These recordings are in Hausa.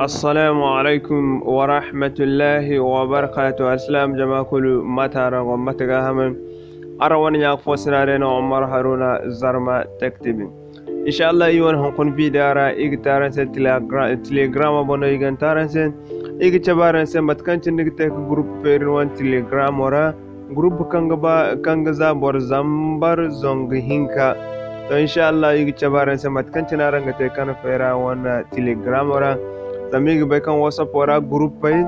Assalamu alaikum wa rahmatullahi wa barakatuh. Assalam jama'a kulu matara wa mataga hamen. Arawan ya fosnare na Omar Haruna Zarma Tech TV. Inshallah yiwan hankun bidara igtaran se telegram bono igantaran se igchabaran se matkancin nigte group perin wan telegram ora group kanga za bor zambar zong hinka. To inshallah igchabaran se matkancin aranga te kan fera wan telegram ora zamigi bai kan whatsapp wara group pai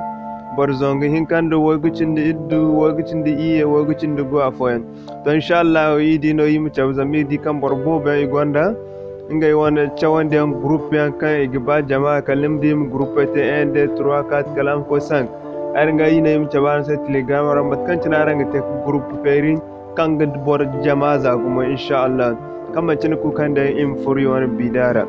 barzonga hinkan da wagicin da iddu wagicin da iye wagicin da go afoyan to inshallah yi dino yi mucha zamigi di kan borbo bai gonda inga yi wana chawan da group yan kan igiba jama'a kalim dim group te ende 3 4 kalam ko sang aranga yi ne mucha ban sa telegram ran batkan cina ranga te group pairing kan ga bor jama'a za kuma inshallah kamar cin ku kan da in furi wani bidara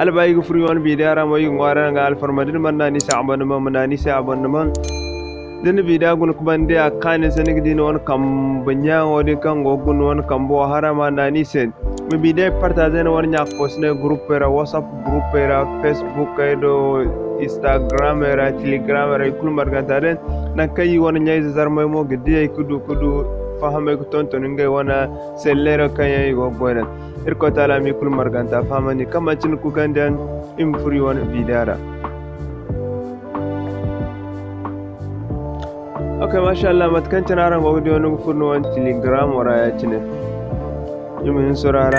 albayi gufuri wan bidara moy ngwara nga alfarmadin manani sa abonnement manani sa abonnement den bida gun kubande akane senig din won kam banya wodi kan gogun won kam bo harama nani sen mi bide partager won nyak posne groupe era whatsapp groupe era facebook edo instagram era telegram era kul margantaren nakay won nyay zarmay mo gidi kudu fahame ko tonton ngay wona sellero kay go boyna irko tala mi kul marganta famani kama cin ku gandan in furi wani bidara. Okay, masha Allah matkan tanaran go di wani furno wani telegram wara ya cine yumin surara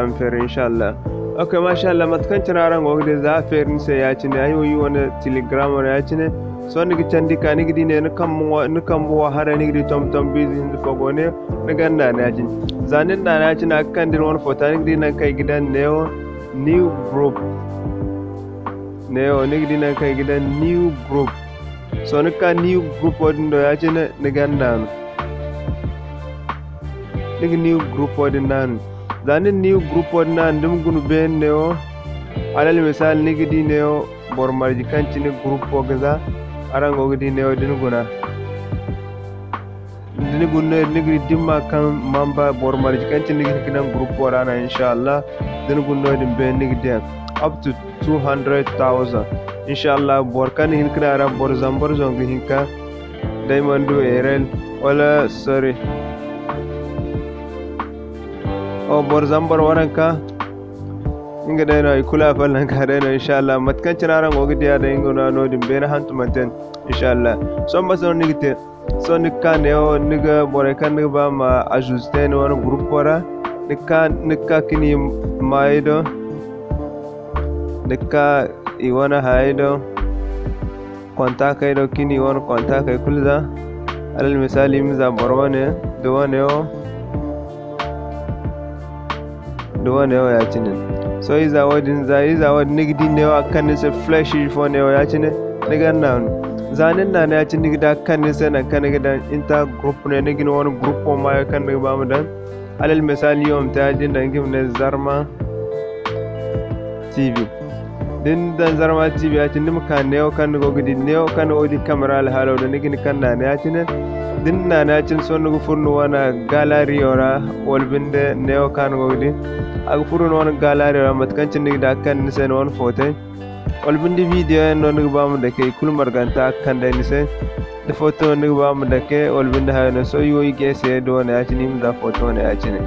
an feri inshallah. Okay, masha Allah matkan tanaran go di za ferin sai ya cine ayo yi wani telegram wara ya cine so nigi candi ka nigi dine nikam bo hara nigi tom busy fogone niganda na jin zanin na na cin akan din wani fota nigi dinan kai gidan new group nigi dinan kai gidan new group so nika new group wadin do ya cin niganda nigi new group wadin nan zanin new group wadin nan dum gunu ben neo alal misal nigi dine bor marji kan cin group ko gaza arango gidi ne odin guna nigi dimma kan mamba bor marji kan tin nigi kinan group warana inshallah din gunno din be nigi dem up to 200,000 inshallah bor kan hin kina ara bor zambar zongi hinka diamond erel wala sorry bor zambar waranka inga dai na kula fallan ka dai na inshallah matkan cinaran gogi dia da inga na no din bena hantu manten inshallah so ma so nigite so nikka ne o niga bore kan niga ba ma ajuste ne wani group wara nikka kini maido nikka iwana haido kontak aido kini wani kontak ai kulza alal misali miza borwane do wane o ya cinin so iza wadin nigdi ne wa kan se flash phone ne ya cine niga nan zanin na ya cin nigda kan se nan kan nigda inta group ne nigin wani group ko ma kan niga ba mu dan alal misali yom ta din dan gim ne zarma tv din dan zarma tv ya cin dim kan ne kan go gidi ne kan odi camera al halo da nigin kan na ya cine din na ya cin so nugo furnu wana gallery ora wolbinde ne kan go gidi aga furun wani galari wa matkancin da kan nisa na wani foton walbindi video yan wani ba mu da ke kulmar ganta kan da nisa da foto wani ba mu da ke walbindi hayo na so yi woyi ke sai da wani ya ci ni da foto wani ya ci ne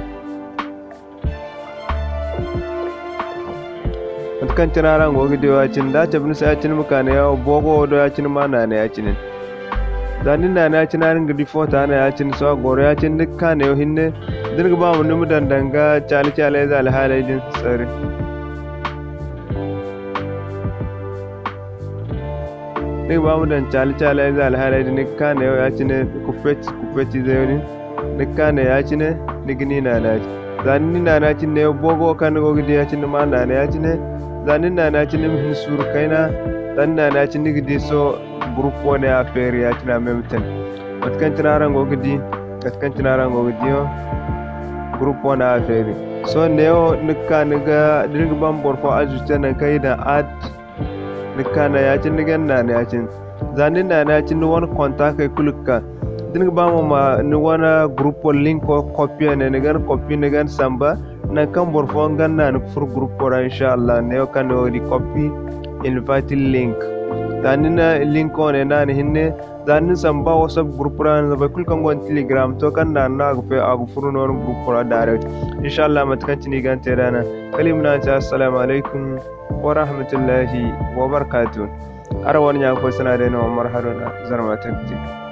matkancin ran gogi da ya cin da ta bin sai ya cin muka ne yawo bogo da ya cin ma na ne ya cin zanin na ya cin harin gidi foto na ya cin so goro ya cin dukkan ne hinne dirga ba mu numu dandanga cali za alhalai din tsari dirga ba mu dan cali za alhalai din nika ne ya ci ne kupeci zai ne nika ne ya ci ne nigini na ci zanin na ci ne bogo kan gogi da ya ci ne ma na ya ci ne zanin na ci ne mihin suru kaina dan na ci nigidi so group wani ya fere ya ci na memtan katkan tinaran gogi yo group wana affaire so neo nikka niga dirga ban borfo ajuste nan kai da ad nikka na ya cin nigan na ya cin zanin na ya cin wani contact kai kulukka din ba mu ma ni wana group link ko copy ne ni gan copy ni gan samba na kan borfon ganna ni fur group ora inshallah ne yo kan di copy invite link tanina link on na ni hinne zanin samba whatsapp group ran da kul kan gon telegram to kan da na ga fe agu furu non group ora direct inshallah matkan tini gan terana kalimna ta assalamu alaikum wa rahmatullahi wa barakatuh arawan ya ko sana da no Umar Haruna Zarma Takti